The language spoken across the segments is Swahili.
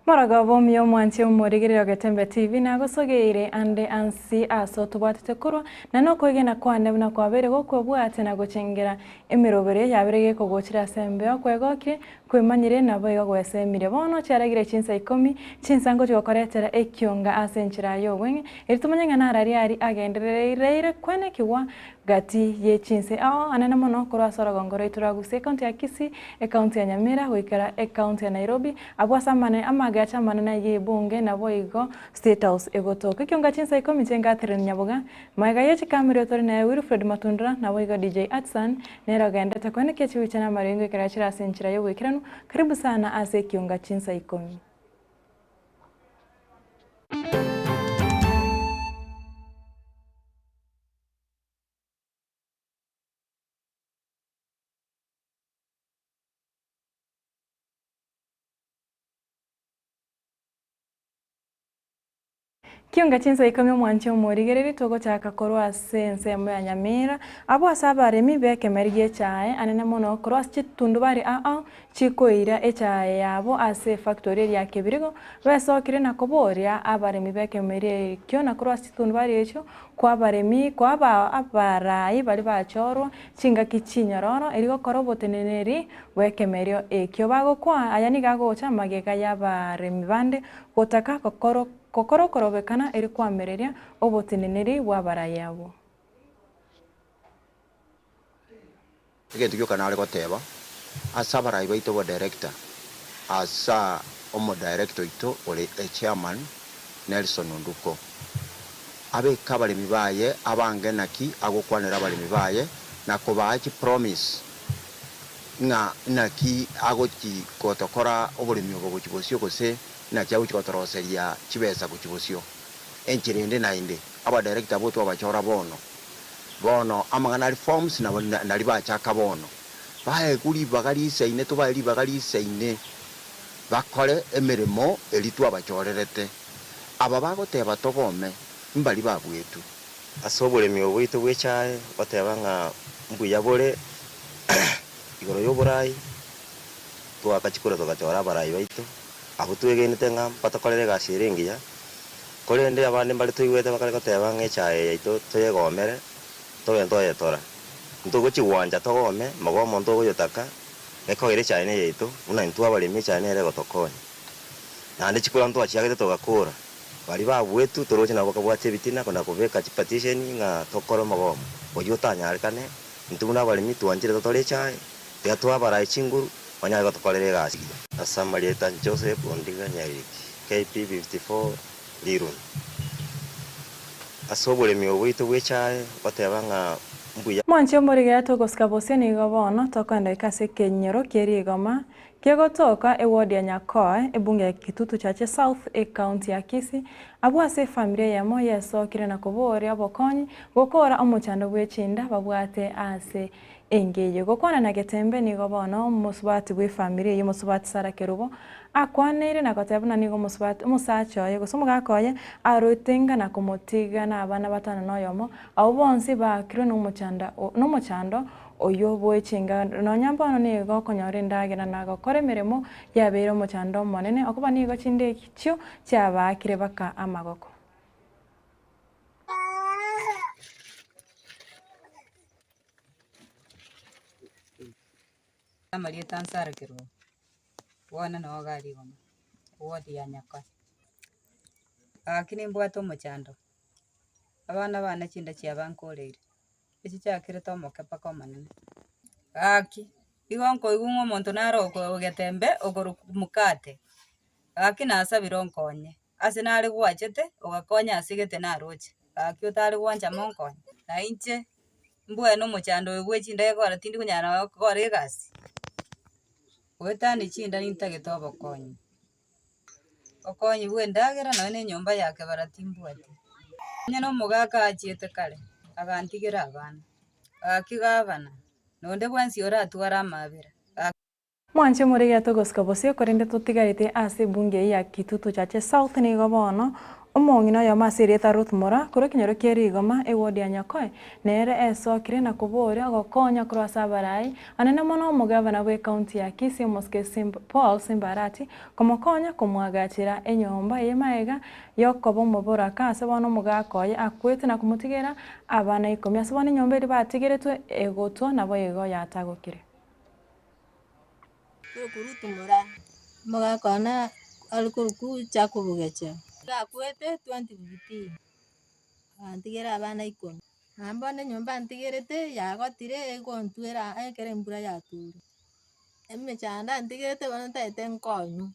Moragabo myo mwanche umurigiriro Getembe TV nagosogeire ande ansi aso tubwatete kurwa na nokwegena kwane na kwabere gokobwate na gochengera emirobere yabere gogochira sembe okwegokire kwimanyire nabo igogwesemire bono cyaragire CHINSA IKOMI CHINSA ngo cyokoretera EKEONGA asenchira yobwe iritumanyanga narari ari agendereire kwene kiwa gati ye CHINSA anana mono kurwa sorogongoro ituraguse county ya Kisii county ya Nyamira wikara county ya Nairobi abwasamane gacha manana ye bunge na boigo state house egotoka kyonga CHINSA IKOMI chenga NYABOGA maiga yechi kamera tori na Wilfred Matundra na boigo DJ Atsan nera genda takwene kechi wichana marengo ikarachira senchira yo wikirano karibu sana ase kyonga CHINSA IKOMI. Kyonga CHINSA IKOMI mwanche umurigereri togo chaka korwa sense ya Nyamira abo asabare mi beke merige chae anene mono korwa chitundu bari chikoira echae yabo ase factory ya kebirigo besokire na koboria abare mi beke merige kyo na korwa chitundu bari echo kwa baremi kwa abarai bali bachorwa chinga kichinyororo erigo koroboteneneri weke merio ekyo bago kwa ayani gago cha mageka yabare mibande gotaka korobekana eri kwamereria obotineneri wabarayi abo egento gyoka ari goteba asa abarayi baito bo director asa omo director ito ore chairman Nelson Nduko abeka abalemi baye abange naki agokwanira abalemi baye nako baaki promise naki agoki kotokora obolemi obo bukibosio gose na cyawo kikotoroseria kibesa ku kibosio enchirinde nainde aba director boto abachora bono amangana reforms na nali bachaka bono bae kuri bagali seine to bali bagali seine bakole emeremo elitu abachorerete aba bagoteba togome mbali babwetu asobolemi obwito bwechae batebanga mbuya bole igoro yoborai twakachikora togachora barayi baito abo twegenete nga patakolere gashiringiya kolende abandi bali twigwete bakale goteba ngechae yaito tuyegomere toyentoye tora ntugo chiwanja togome magomo ntugo yotaka ekogere chaine yaito una ntu abalemi chaine ere gotokonya nande chikura ntu achiagete togakura bali babwetu toroche nabo kabwate bitina kona kubeka petition nga tokoro magomo oyotanyarikane ntu na balemi tuanjire totore chae tuyatwa barayi chinguru wanyaga tokolere gasi asamalieta Joseph Ondiga Nyariki KP 54 Lirun asobolemi obwito bwechae batebanga mbuya mwanche umurigera togoskabose ni gobono tokwenda ikase kenyero kerigoma kegotoka eward ya Nyakoe ebunge ya Kitutu chache South county ya Kisii abwase familia yamo yesokire na koboria abokonyi gokora omuchando bwechinda babwate ase engeye gokwana na Getembe ni gobono musubati bwe familia yo musubati Sara Kerubo akwanere na gotebuna ni go musubati musacho ye gosumuga koye arotenga na komotiga na abana batana noyomo abo bonsi bakiro no muchando oyo bwechinga no nyambono ni go konyore ndagira na gokore miremo yabere muchando monene okuba ni go chinde kyo cyabakire baka amagoko Marieta Sara Kerubo wana no gali goma wodi ya Nyakoe akini mbwato muchando abana bana chinda chiabankorere iki cyakire tomoke pako manene aki igonko igungo monto naro ko Getembe ogoro mukate aki nasa bironkonye ase nari gwachete ogakonya asigete naroche aki utari gwanja monkonye na inche mbweno muchando egwechinda egora tindi kunyana gore gasi wetani chinda nintagetobo konyi okonyi bwendagera none nyumba yake baratimbwate nyano mugaka achiete kale agantigera abana akigabana nonde bwansi ora atwara amabera mwanche murigera togoskabose korende totigarite ase bunge ya Kitutu chache South ni gobono Omong'ina ya masirita Ruth Mora kuri kinyoro kierigoma ewodi ya Nyakoe nere esokire na kubora gokonya kuri asabarai anene mono omugavana we county ya Kisii Paul Simbarati komokonya kumwagachira enyomba yemaega yokobo mubora kase bono mugakoye akwete na kumutigera abana IKOMI asabone nyomba iri batigeretwe egotwa nabo ego yatagokire Ruth Mora mugakona alikuku chakubugecha gakwete 2015 antigera abana IKOMI ambone nyomba antigerete yagotire egontwera ekere mbura yaturu emechanda antigerete bana taete nkonyu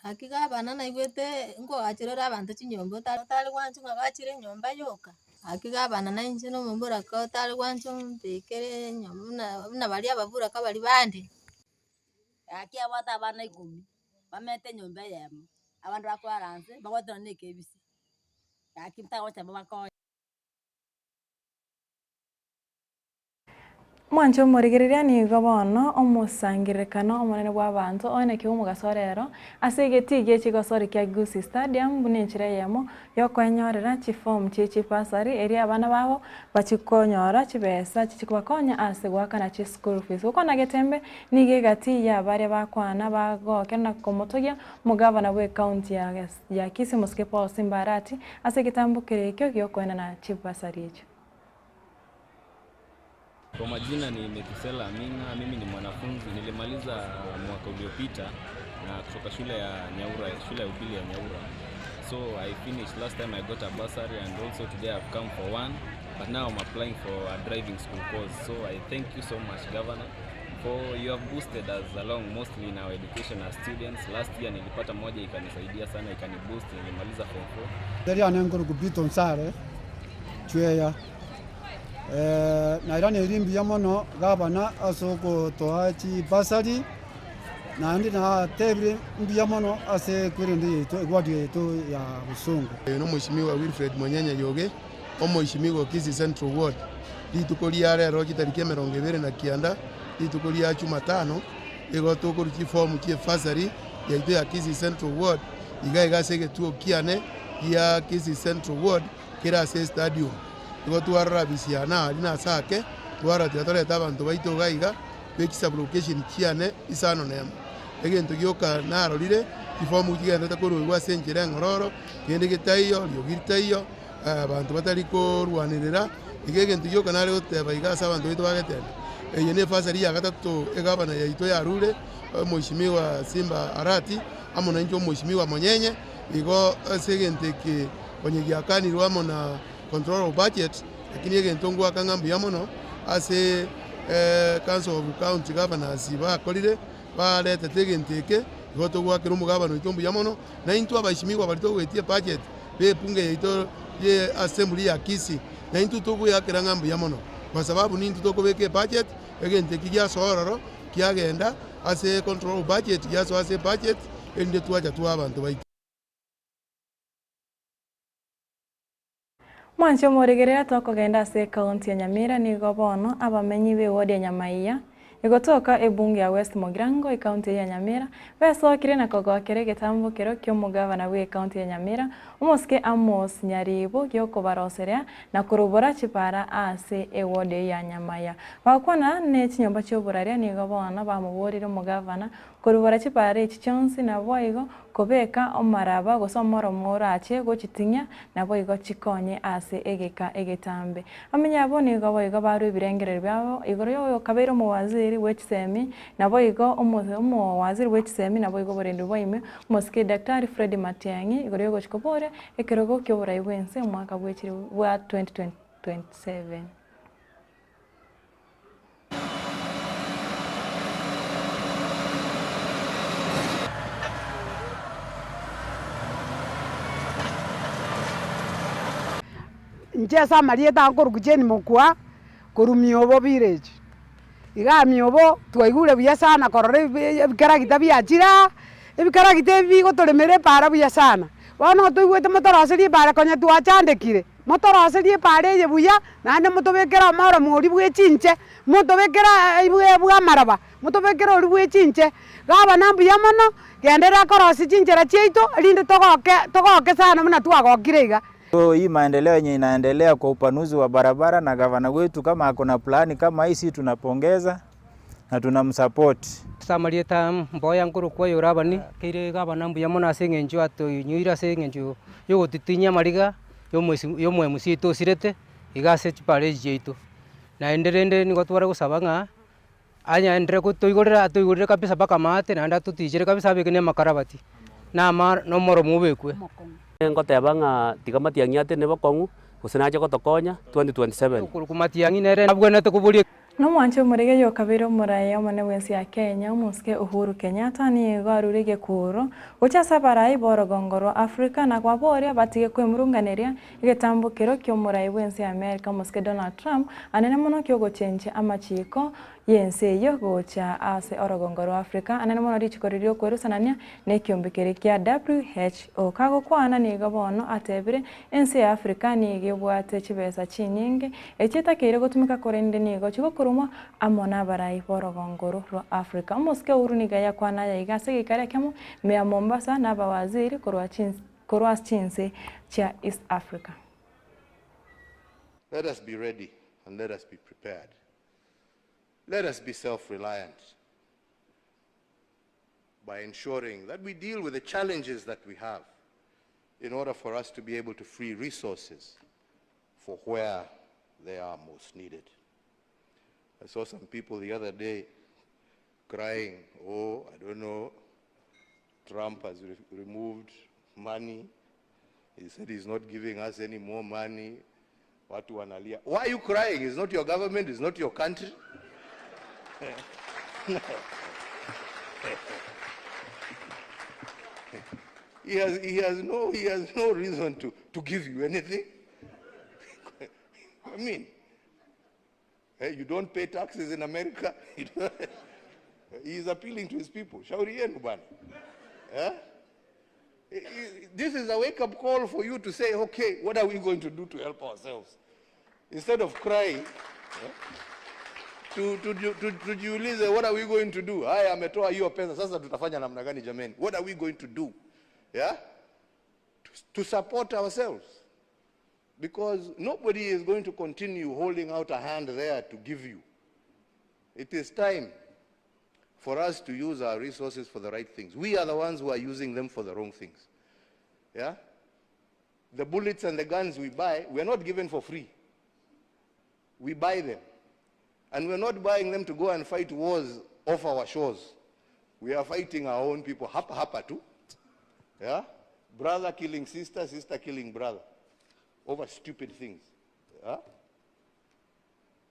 akiga abana naigwete ngo achirora abantu chinyomba tali gwanchu ngagachire nyomba yoka akiga abana nainje no mbura ko tali gwanchu mbekere nyomba na bali ababura kabali bandi akia bata abana IKOMI bamete nyomba yemo abantu bakwaranze bagwatana nekebisi akimta wacha babako Mwancho morigereria ni gobono omusangirekano omonene bw'abantu oneke omugasorero asegetigie chigosori kya Kisii Stadium bunenchire yemo yokwenyorera chifom chichipasari eri abana babo bachikonyora chibesa chichikubakonya ase gwakana chi school fees ukona Getembe nige gati ya bare bakwana bagokena komotogia mugavana we county ya Kisii Paul Simbarati asegitambukire ekyo gyokwena na chipasari echo. Kwa majina ni Metusela Amina, mimi ni mwanafunzi nilimaliza mwaka uliopita na kutoka shule ya Nyaura, shule ya upili ya Nyaura. So I finished last time I got a bursary and also today I've come for one, but now I'm applying for a driving school course. So I thank you so much Governor for you have boosted us along mostly in our education as students. Last year nilipata moja ikanisaidia sana ikaniboost nilimaliza form 4. Dari anengoro kubito nsare chweya na irani rimbi ya mono gabana asoko toachi basari na ndi na tebre mbi mono ase kurindi to gwadi to ya busungu no mheshimiwa Wilfred Monyanya Yoge mheshimiwa Kisii Central Ward litukolia rero kitariki 29 litukolia Jumatano ego to kuruki form ki fasari ya ito ya Kisii Central Ward igaiga sege tuo kiane ya Kisii Central Ward kira se stadium ego tuarra bisiana lina sake tuarra teatore tabantu baito gaiga bekisa location kiane isano nema egento gyoka narorire ifomu kigenda takorwa senjere ngororo kende gitayo lyogitayo abantu batari ko rwanirira igegento gyoka nare goteba igasa abantu bito bagetenda yene fasari ya gatatu egabana ya ito ya rure mheshimiwa Simba Arati amona njo mheshimiwa Monyenye igo segente ke onyegiakani rwamo na control of budget lakini egento ngwa kangambu yamono ase council of county governors bakorire baleta tegenteke goto gwakira umugabano itombu yamono na intu abashimigwa balito gwetie budget bepunge ito ye assembly ya Kisii na intu togo yakira ngambu yamono kwa sababu ni intu toko beke budget egenteke kya sororo kyagenda ase control budget yaso ase budget ende tuacha tu abantu baito. Mwancho morigerea twakogenda ase county ya Nyamira ni gobono abamenyi be wodi ya Nyamaiya igotoka ebunge ya West Mogirango county ya Nyamira besokire na kogokere getambukiro kyo mugavana we county ya Nyamira umuske Amos Nyaribo gyoko baroserea na kurubura chipara ase ewodi ya Nyamaiya bakwana ne chinyomba cyoburaria ni gobono bamuborire mugavana kurubura chipara echi chonsi na boigo kobeka omaraba gosomoro morache gochitinya na boigo chikonye ase egeka egetambe amenya boni goboigo baru ibirengerero byabo igoro yo kabero mu waziri wechisemi na boigo omo waziri wechisemi na boigo borendu boime moske Daktari Fred Matiang'i igoro yo gochikobore ekerogo kyobura ibwense mwaka bwechiri wa 2027. Njesa marieta ngoro kujeni mokwa kurumiobo village iga miobo twaigure buya sana korore bikara kitabia chira ebikara kitebi gotoremere para buya sana bono tuigwete motoroserie bare konya twachandekire motoroserie bare ye buya nande motobekera mara muri bwe chinche motobekera ibwe bwa maraba motobekera uri bwe chinche gaba nambu ya mono gendera korosi chinchera cheito linde togoke sana mna twagokirega. So hii maendeleo yenye inaendelea kwa upanuzi wa barabara na gavana wetu kama akona plani kama hii, tunapongeza na tunamsupport. Samarieta mboya nkuru kwa yorabani kire gavana mbuya mona sengenjo ato nyira sengenjo yo titinya mariga yo mwe musito sirete igase chipare jeito na enderende ni gotwara gusabanga anyaendre kutoigorera kabisa baka mate na ndatu tijere kabisa bekene makarabati na mar no moro mubekwe ngotebanga tigamatiangiate nebo kongu usinaje gotokonya 2027 kurkumatiangi nere abwene tukubuli no mwancho murege yo kabiro muraye omone wensi ya Kenya umuske Uhuru Kenyatta ni garurige kuro ucha sabarai borogongoro Afrika na kwa bore batige kwemurunganeria igetambukiro kyo muraye wensi ya America muske Donald Trump anene mono kyo gochenche amachiko yense yo gocha ase orogongoro Afrika anene mono richikoririo kwerusanania ne kyombekere kya WHO kago kwana ni gabono atebire ense ya Afrika ni gebwate chibesa chinyinge echitakire gutumika korende ni gochiko kurumwa amona barai borogongoro ro Afrika muske uruniga ya kwana ya igase gikare kemo mea Mombasa na bawaziri korwa CHINSA cha East Africa. Let us be ready and let us be prepared. Let us be self-reliant by ensuring that we deal with the challenges that we have in order for us to be able to free resources for where they are most needed. I saw some people the other day crying, oh, I don't know, Trump has removed money. He said he's not giving us any more money. Watu wanalia. Why are you crying? It's not your government, it's not your country. He has no reason to give you anything. I mean, you don't pay taxes in America. He is appealing to his people. Shauri yenu bana. This is a wake-up call for you to say, okay, what are we going to do to help ourselves? Instead of crying, to jiulize, what are we going to do? Haya ametoa hiyo pesa, sasa tutafanya namna gani jameni? What are we going to do? Yeah? To support ourselves. Because nobody is going to continue holding out a hand there to give you. It is time for us to use our resources for the right things. We are the ones who are using them for the wrong things. Yeah? The bullets and the guns we buy, we are not given for free. We buy them. And we're not buying them to go and fight wars off our shores. We are fighting our own people. Hapa too. Yeah? Brother killing sister, sister killing brother. Over stupid things. Yeah?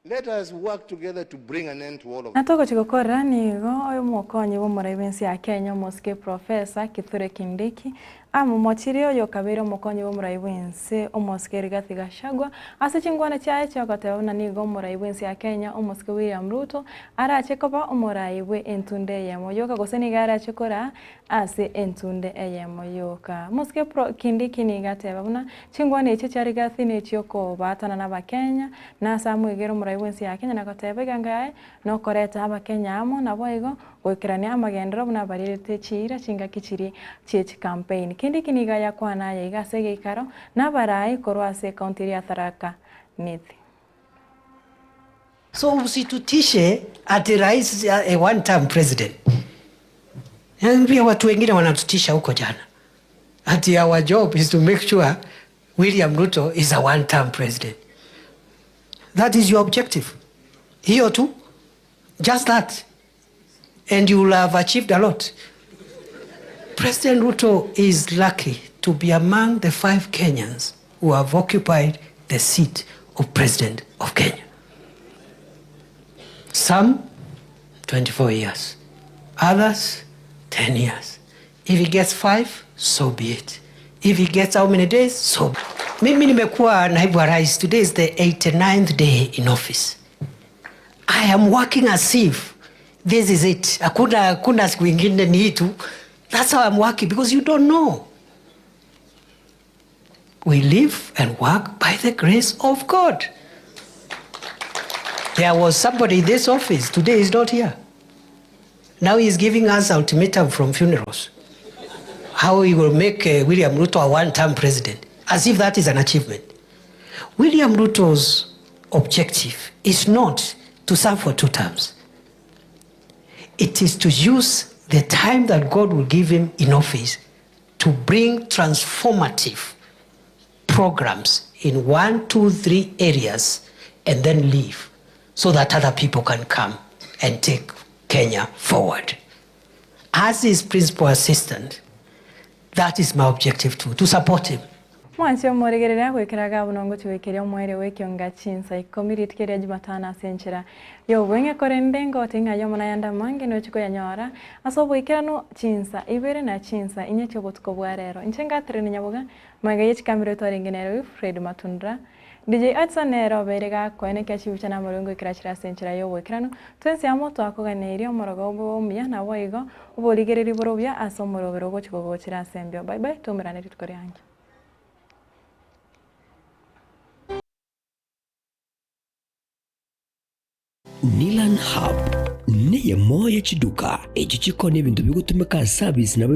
Let us work together to bring an end to all of Natoko chikokora nigo oyo mokonyi wo muraibensi ya Kenya muske Professor Kithure Kindiki amu mochirio yo kabiro mokonyi wo muraibensi omoske Rigathi Gachagua ase chingwana chae chakotebona nigo muraibensi ya Kenya omoske William Ruto arache koba omuraiwe entunde yamoyoka goseni gara chikora ase entunde yamoyoka muske Kindiki nigateba buna chingwana eche cha Rigathi nechiyoko batana na Bakenya na samwegero muraibensi ya Kenya nakoteba gangae no koreta Abakenya amo nabo gwikirania amagendero buna barirete chira chinga kichiri chechi campaign kindi kiniga ya kwana ya igase gikaro na barai korwase county ya Tharaka Nithi. So usitutishe ati rais a one term president. Pia watu wengine wanatutisha huko jana. Ati our job is to make sure William Ruto is a one term president. That is your objective. Hiyo tu. Just that. And you will have achieved a lot. President Ruto is lucky to be among the 5 Kenyans who have occupied the seat of President of Kenya. Some, 24 years. Others, 10 years. If he gets 5, so be it. If he gets how many days, so be it. Mimi nimekuwa naibu wa rais. Today is the 89th day in office. I am working as if this is it. Hakuna siku ingine ni itu. That's how I'm working, because you don't know. We live and work by the grace of God. There was somebody in this office, today he's not here. Now he's giving us ultimatum from funerals. How he will make William Ruto a one-term president, as if that is an achievement. William Ruto's objective is not to serve for 2 terms. It is to use the time that God will give him in office to bring transformative programs in 1, 2, 3 areas and then leave so that other people can come and take Kenya forward. As his principal assistant, that is my objective too, to support him. Mwancio murigerera gwikiraga bunongo tuwekeria mwere wekionga CHINSA IKOMI ritikeria Jumatano asenchera yo wenge korendengo tinga yo manayanda mange no chiko ya nyora asobo ikirano CHINSA ibere na CHINSA inyecho botuko bwarero inchenga tere NYABOGA maga yich kamero toringenero Fred Matundra DJ Atsanero berega kwene kachibucha na murongo ikirachira senchera yo wekirano twensi amoto akoganeirio morogo bomya na boigo uboligereri borobya asomoro berogo chiko gochira sembyo. Bye bye tumirane ritkori yange. Nilan Hub ni ya moya chiduka echichiko n'ibintu bigutumika service nabo